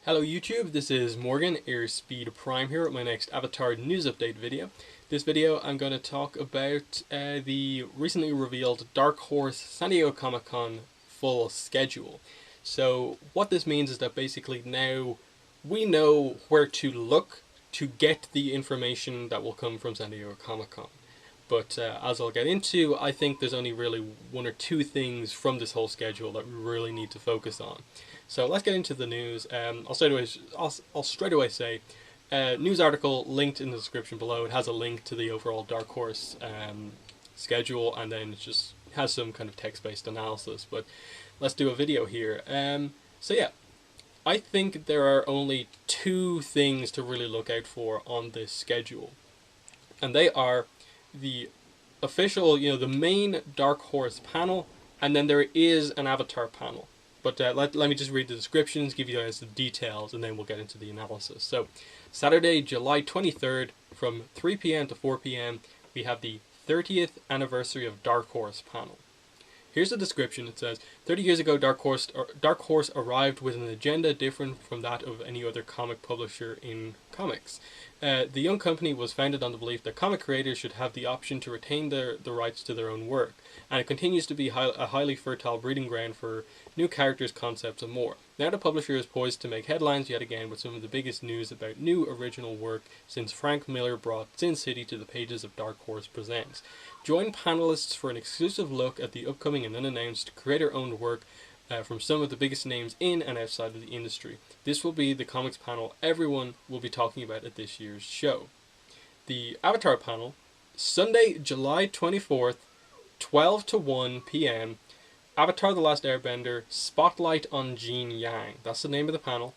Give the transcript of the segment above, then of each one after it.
Hello YouTube, this is Morgan, Airspeed Prime here with my next Avatar news update video. This video I'm going to talk about the recently revealed Dark Horse San Diego Comic-Con full schedule. So what this means is that basically now we know where to look to get the information that will come from San Diego Comic-Con. But as I'll get into, I think there's only really one or two things from this whole schedule that we really need to focus on. So let's get into the news. I'll straight away say, news article linked in the description below. It has a link to the overall Dark Horse schedule, and then it just has some kind of text-based analysis. But let's do a video here. So yeah, I think there are only two things to really look out for on this schedule, and they are the official, the main Dark Horse panel, and then there is an Avatar panel. But let me just read the descriptions, give you guys the details, and then we'll get into the analysis. So, Saturday, July 23rd, from 3 p.m. to 4 p.m., we have the 30th anniversary of Dark Horse panel. Here's the description. It says, 30 years ago, Dark Horse arrived with an agenda different from that of any other comic publisher in comics. The young company was founded on the belief that comic creators should have the option to retain the rights to their own work, and it continues to be a highly fertile breeding ground for new characters, concepts, and more. Now the publisher is poised to make headlines yet again with some of the biggest news about new original work since Frank Miller brought Sin City to the pages of Dark Horse Presents. Join panelists for an exclusive look at the upcoming and unannounced creator-owned work from some of the biggest names in and outside of the industry. This will be the comics panel everyone will be talking about at this year's show. The Avatar panel, Sunday, July 24th, 12 to 1 p.m., Avatar The Last Airbender, Spotlight on Gene Yang. That's the name of the panel.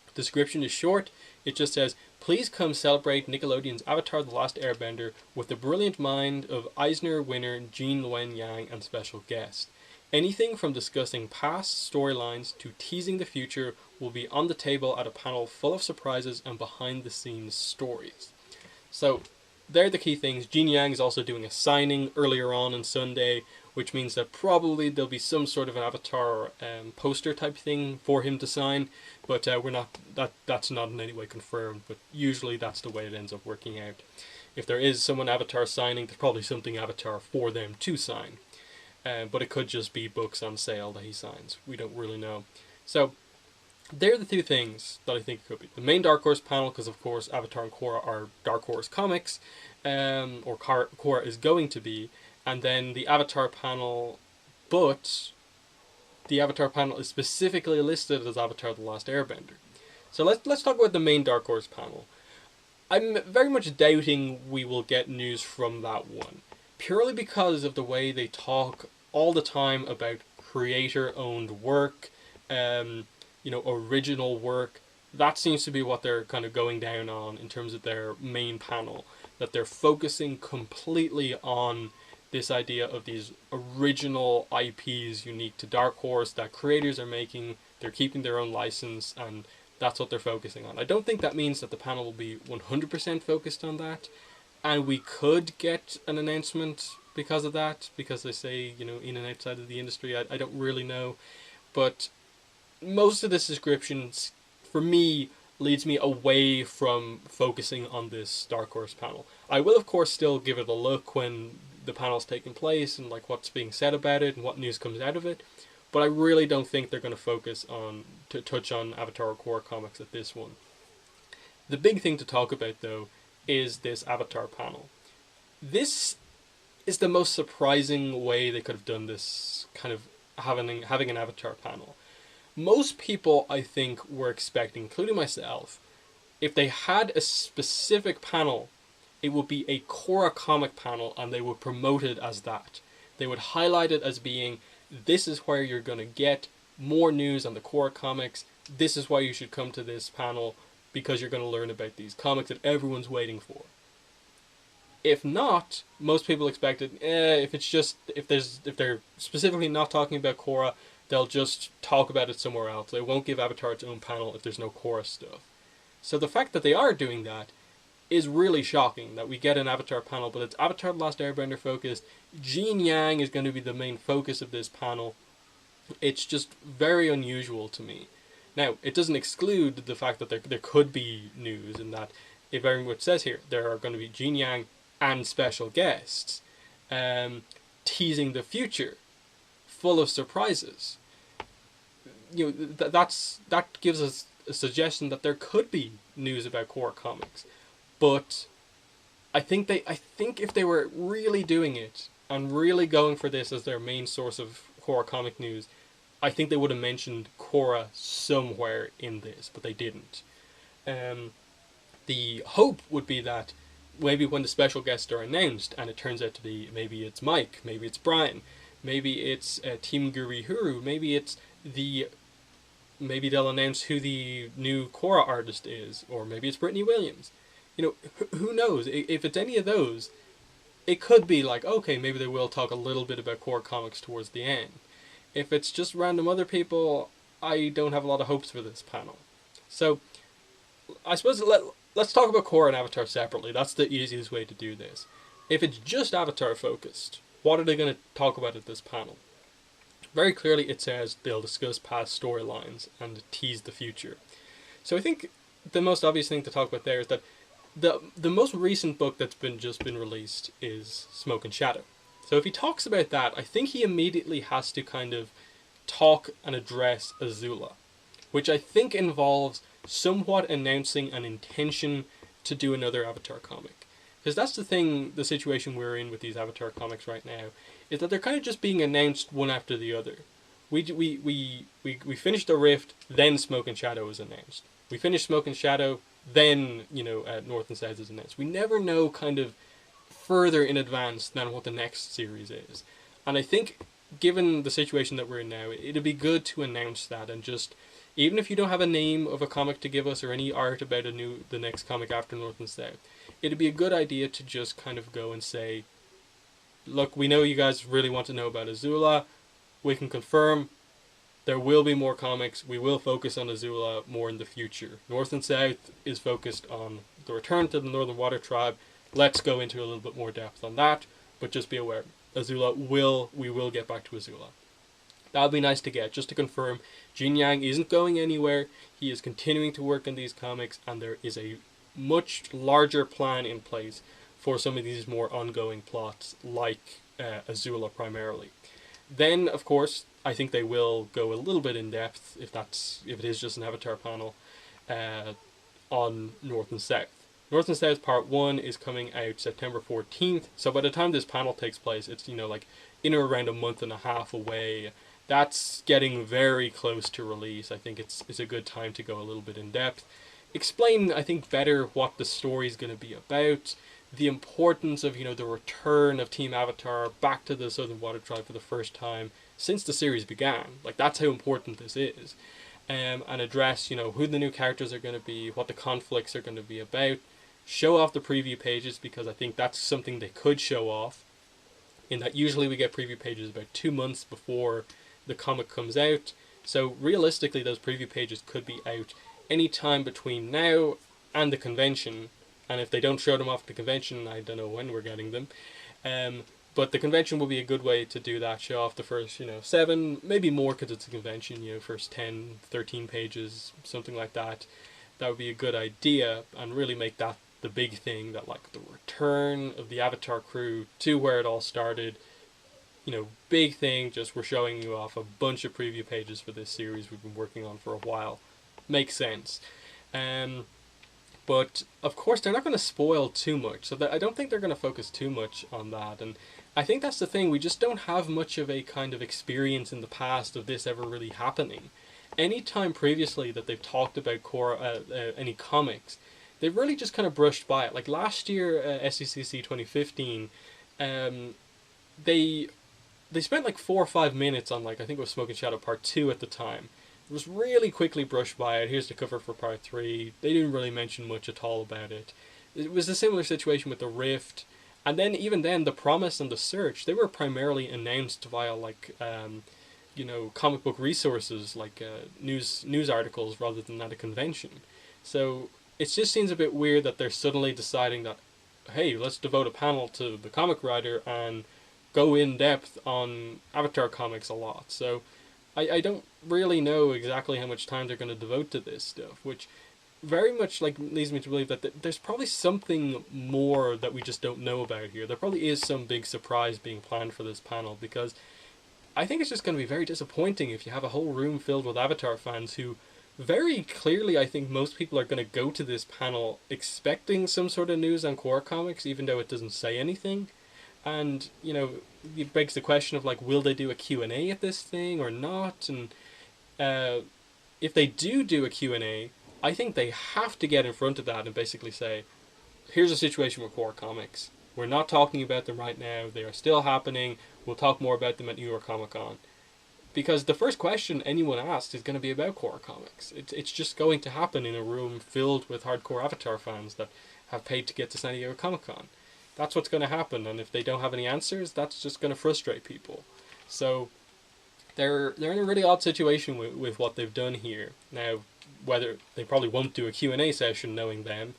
The description is short. It just says, please come celebrate Nickelodeon's Avatar The Last Airbender with the brilliant mind of Eisner winner Gene Luen Yang and special guest. Anything from discussing past storylines to teasing the future will be on the table at a panel full of surprises and behind-the-scenes stories. So, they're the key things. Gene Yang is also doing a signing earlier on Sunday, which means that probably there'll be some sort of an Avatar poster type thing for him to sign, but that's not in any way confirmed, but usually that's the way it ends up working out. If there is someone Avatar signing, there's probably something Avatar for them to sign. But it could just be books on sale that he signs. We don't really know. So, they're the two things that I think it could be. The main Dark Horse panel, because of course Avatar and Korra are Dark Horse comics, or Korra is going to be, and then the Avatar panel, but the Avatar panel is specifically listed as Avatar The Last Airbender. So let's talk about the main Dark Horse panel. I'm very much doubting we will get news from that one, purely because of the way they talk all the time about creator-owned work, original work. That seems to be what they're kind of going down on in terms of their main panel, that they're focusing completely on this idea of these original IPs unique to Dark Horse that creators are making. They're keeping their own license, and that's what they're focusing on. I don't think that means that the panel will be 100% focused on that, and we could get an announcement because of that, because they say, in and outside of the industry. I don't really know, but most of this description, for me, leads me away from focusing on this Dark Horse panel. I will, of course, still give it a look when the panel's taking place and like what's being said about it and what news comes out of it, but I really don't think they're going to focus on, to touch on Avatar or Korra comics at this one. The big thing to talk about, though, is this Avatar panel. This is the most surprising way they could have done this, kind of having an Avatar panel. Most people, I think, were expecting, including myself, if they had a specific panel, it would be a Korra comic panel, and they would promote it as that. They would highlight it as being, this is where you're going to get more news on the Korra comics, this is why you should come to this panel, because you're going to learn about these comics that everyone's waiting for. If not, most people expected, if they're specifically not talking about Korra, they'll just talk about it somewhere else. They won't give Avatar its own panel if there's no Korra stuff. So the fact that they are doing that is really shocking, that we get an Avatar panel, but it's Avatar The Last Airbender focused. Gene Yang is going to be the main focus of this panel. It's just very unusual to me. Now, it doesn't exclude the fact that there could be news, and that it very much says here there are going to be Jin Yang and special guests teasing the future, full of surprises. That gives us a suggestion that there could be news about Korra comics, but I think if they were really doing it and really going for this as their main source of Korra comic news, I think they would have mentioned Korra somewhere in this, but they didn't. The hope would be that maybe when the special guests are announced, and it turns out to be, maybe it's Mike, maybe it's Brian, maybe it's Team Gurihuru, maybe they'll announce who the new Korra artist is, or maybe it's Brittany Williams. Who knows? If it's any of those, it could be like, okay, maybe they will talk a little bit about Korra comics towards the end. If it's just random other people, I don't have a lot of hopes for this panel. So, I suppose let's talk about Korra and Avatar separately. That's the easiest way to do this. If it's just Avatar focused, what are they going to talk about at this panel? Very clearly it says they'll discuss past storylines and tease the future. So I think the most obvious thing to talk about there is that the most recent book that's just been released is Smoke and Shadow. So if he talks about that, I think he immediately has to kind of talk and address Azula, which I think involves somewhat announcing an intention to do another Avatar comic. Because that's the situation we're in with these Avatar comics right now, is that they're kind of just being announced one after the other. We finished The Rift, then Smoke and Shadow was announced. We finished Smoke and Shadow, then, North and South is announced. We never know kind of further in advance than what the next series is. And I think, given the situation that we're in now, it'd be good to announce that, and just, even if you don't have a name of a comic to give us or any art about the next comic after North and South, it'd be a good idea to just kind of go and say, look, we know you guys really want to know about Azula. We can confirm there will be more comics. We will focus on Azula more in the future. North and South is focused on the return to the Northern Water Tribe. Let's go into a little bit more depth on that, but just be aware, we will get back to Azula. That would be nice to get, just to confirm Jin Yang isn't going anywhere. He is continuing to work on these comics, and there is a much larger plan in place for some of these more ongoing plots, like Azula primarily. Then, of course, I think they will go a little bit in depth, if it is just an Avatar panel, on North and South. North and South Part 1 is coming out September 14th, so by the time this panel takes place, it's, like, in or around a month and a half away. That's getting very close to release. I think it's a good time to go a little bit in depth. Explain, I think, better what the story is going to be about, the importance of, the return of Team Avatar back to the Southern Water Tribe for the first time since the series began. Like, that's how important this is. And address, who the new characters are going to be, what the conflicts are going to be about. Show off the preview pages, because I think that's something they could show off, in that usually we get preview pages about 2 months before the comic comes out. So realistically, those preview pages could be out any time between now and the convention. And if they don't show them off at the convention, I don't know when we're getting them. But the convention will be a good way to do that. Show off the first, 7, maybe more because it's a convention, first 10, 13 pages, something like that. That would be a good idea, and really make that the big thing, that, like, the return of the Avatar crew to where it all started. Big thing, just we're showing you off a bunch of preview pages for this series we've been working on for a while. Makes sense. But, of course, they're not going to spoil too much, so I don't think they're going to focus too much on that. And I think that's the thing, we just don't have much of a kind of experience in the past of this ever really happening. Any time previously that they've talked about Korra, any comics, they've really just kind of brushed by it. Like last year, SDCC 2015, they spent like 4 or 5 minutes on, like, I think it was Smoke and Shadow Part 2 at the time. It was really quickly brushed by it. Here's the cover for Part 3. They didn't really mention much at all about it. It was a similar situation with The Rift. And then, even then, The Promise and The Search, they were primarily announced via, like, comic book resources, like news articles, rather than at a convention. So it just seems a bit weird that they're suddenly deciding that, hey, let's devote a panel to the comic writer and go in depth on Avatar comics a lot. So I don't really know exactly how much time they're going to devote to this stuff, which very much like leads me to believe that there's probably something more that we just don't know about here. There probably is some big surprise being planned for this panel, because I think it's just going to be very disappointing if you have a whole room filled with Avatar fans who very clearly, I think most people are going to go to this panel expecting some sort of news on Korra comics, even though it doesn't say anything. And, you know, it begs the question of, like, will they do a Q&A at this thing or not? And uh, if they do a Q&A, I think they have to get in front of that and basically say, here's a situation with Korra comics. We're not talking about them right now. They are still happening. We'll talk more about them at New York Comic Con. Because the first question anyone asks is going to be about Korra comics. It's just going to happen in a room filled with hardcore Avatar fans that have paid to get to San Diego Comic Con. That's what's going to happen, and if they don't have any answers, that's just going to frustrate people. So they're in a really odd situation with what they've done here. Now, whether they probably won't do a Q&A session, knowing them,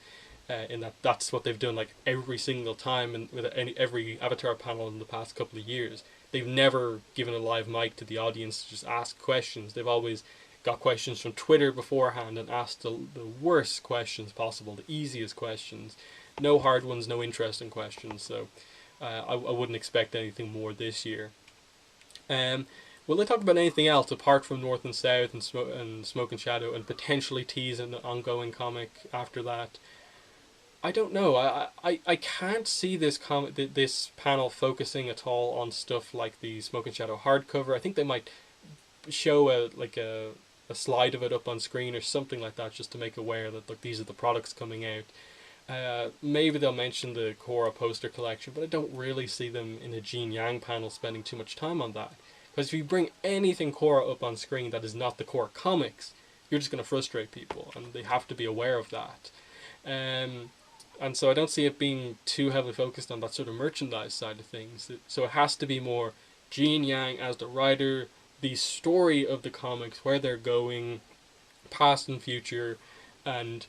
in that's what they've done like every single time and with every Avatar panel in the past couple of years. They've never given a live mic to the audience to just ask questions. They've always got questions from Twitter beforehand and asked the worst questions possible, the easiest questions. No hard ones, no interesting questions. So I wouldn't expect anything more this year. Will they talk about anything else apart from North and South and Smoke and Shadow, and potentially tease an ongoing comic after that? I don't know. I can't see this this panel focusing at all on stuff like the Smoke and Shadow hardcover. I think they might show a slide of it up on screen or something like that, just to make aware that, look, these are the products coming out. Maybe they'll mention the Korra poster collection, but I don't really see them in a Gene Yang panel spending too much time on that. Because if you bring anything Korra up on screen that is not the Korra comics, you're just going to frustrate people, and they have to be aware of that. And so I don't see it being too heavily focused on that sort of merchandise side of things. So it has to be more Gene Yang as the writer, the story of the comics, where they're going, past and future, and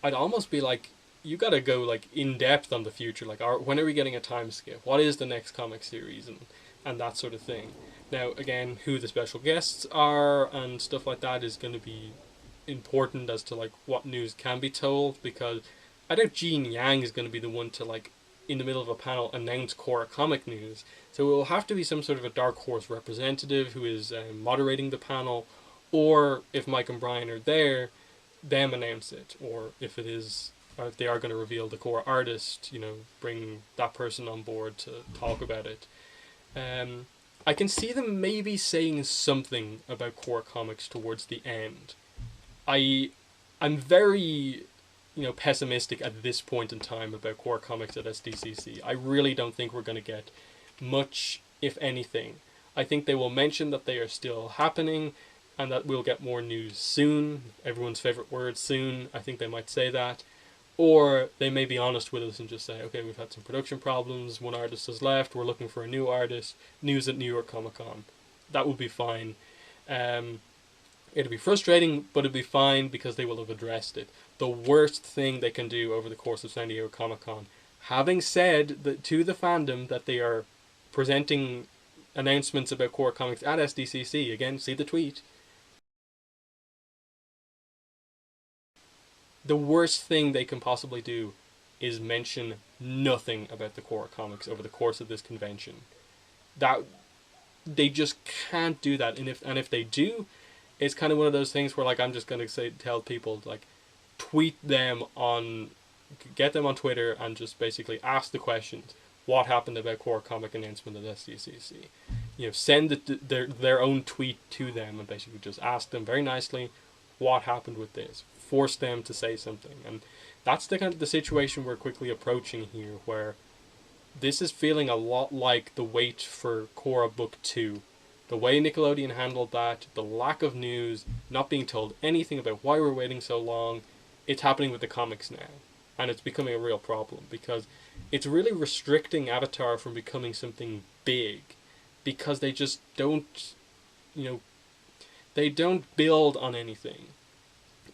I'd almost be like, you gotta go like in depth on the future. Like, when are we getting a time skip? What is the next comic series, and that sort of thing. Now, again, who the special guests are and stuff like that is going to be important as to like what news can be told, because I doubt Gene Yang is going to be the one to, like, in the middle of a panel, announce Korra comic news. So it will have to be some sort of a Dark Horse representative who is moderating the panel, or if Mike and Brian are there, them announce it. Or if it is, or if they are going to reveal the Korra artist, you know, bring that person on board to talk about it. I can see them maybe saying something about Korra comics towards the end. I'm very, you know, pessimistic at this point in time about Korra comics at SDCC. I really don't think we're going to get much, if anything. I think they will mention that they are still happening and that we'll get more news soon. Everyone's favorite word, soon. I think they might say that. Or they may be honest with us and just say, okay, we've had some production problems, one artist has left, we're looking for a new artist, news at New York Comic Con. That would be fine. It'll be frustrating, but it'll be fine because they will have addressed it. The worst thing they can do over the course of San Diego Comic Con, having said that to the fandom that they are presenting announcements about Korra comics at SDCC, again, see the tweet. The worst thing they can possibly do is mention nothing about the Korra comics over the course of this convention. That they just can't do that, and if they do, it's kind of one of those things where, like, I'm just going to tell people, like, tweet them on, get them on Twitter and just basically ask the questions. What happened about Korra comic announcement at SDCC? You know, send their own tweet to them and basically just ask them very nicely, what happened with this? Force them to say something. And that's the kind of the situation we're quickly approaching here, where this is feeling a lot like the wait for Korra Book 2. The way Nickelodeon handled that, the lack of news, not being told anything about why we're waiting so long, it's happening with the comics now. And it's becoming a real problem, because it's really restricting Avatar from becoming something big, because they just don't, you know, they don't build on anything.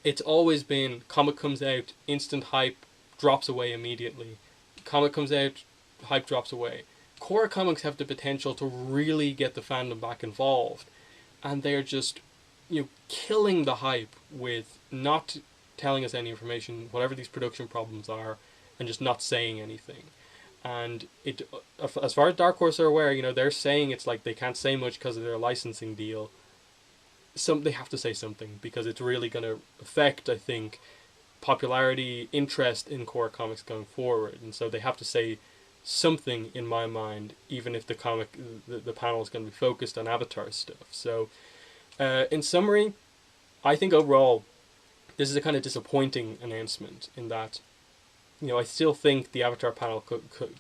It's always been, comic comes out, instant hype, drops away immediately. Comic comes out, hype drops away. Korra comics have the potential to really get the fandom back involved, and they're just killing the hype with not telling us any information, whatever these production problems are, and just not saying anything. And it, as far as Dark Horse are aware, they're saying it's like they can't say much because of their licensing deal. They have to say something because it's really going to affect, I think, popularity, interest in Korra comics going forward, and so they have to say something in my mind, even if the panel is going to be focused on Avatar stuff. So, in summary, I think overall this is a kind of disappointing announcement in that, I still think the Avatar panel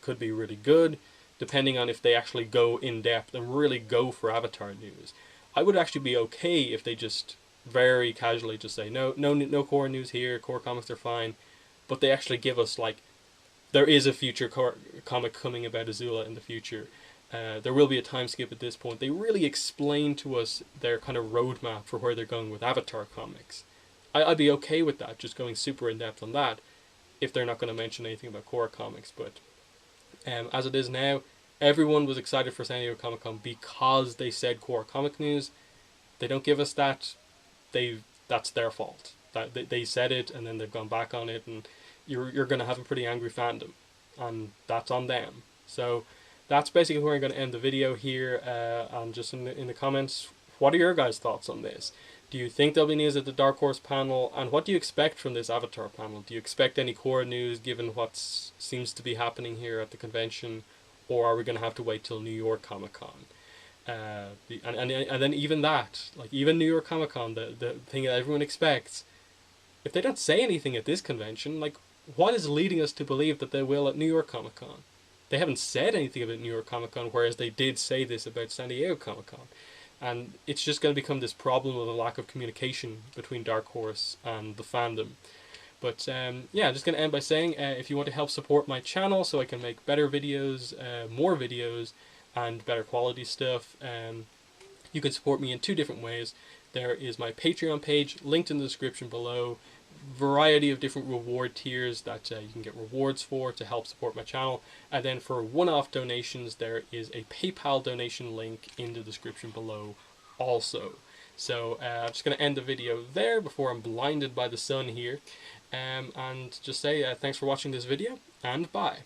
could be really good, depending on if they actually go in depth and really go for Avatar news. I would actually be okay if they just very casually just say no Korra news here, Korra comics are fine, but they actually give us like there is a future comic coming about Azula in the future. There will be a time skip at this point. They really explain to us their kind of roadmap for where they're going with Avatar comics. I'd be okay with that, just going super in depth on that, if they're not going to mention anything about Korra comics. But as it is now, everyone was excited for San Diego Comic-Con because they said Korra comic news. They don't give us that. That's their fault. That they said it and then they've gone back on it, and you're going to have a pretty angry fandom, and that's on them. So that's basically where I'm going to end the video here. And just in the comments, what are your guys' thoughts on this? Do you think there'll be news at the Dark Horse panel, and what do you expect from this Avatar panel? Do you expect any Korra news given what seems to be happening here at the convention, or are we going to have to wait till New York Comic Con? And then even that, like even New York Comic Con, the thing that everyone expects, if they don't say anything at this convention, like what is leading us to believe that they will at New York Comic Con? They haven't said anything about New York Comic Con, whereas they did say this about San Diego Comic Con. And it's just going to become this problem of a lack of communication between Dark Horse and the fandom. But yeah, I'm just going to end by saying, if you want to help support my channel so I can make better videos, more videos, and better quality stuff, you can support me in two different ways. There is my Patreon page, linked in the description below. Variety of different reward tiers that you can get rewards for to help support my channel, and then for one-off donations there is a PayPal donation link in the description below also. So I'm just going to end the video there before I'm blinded by the sun here, and just say thanks for watching this video, and bye.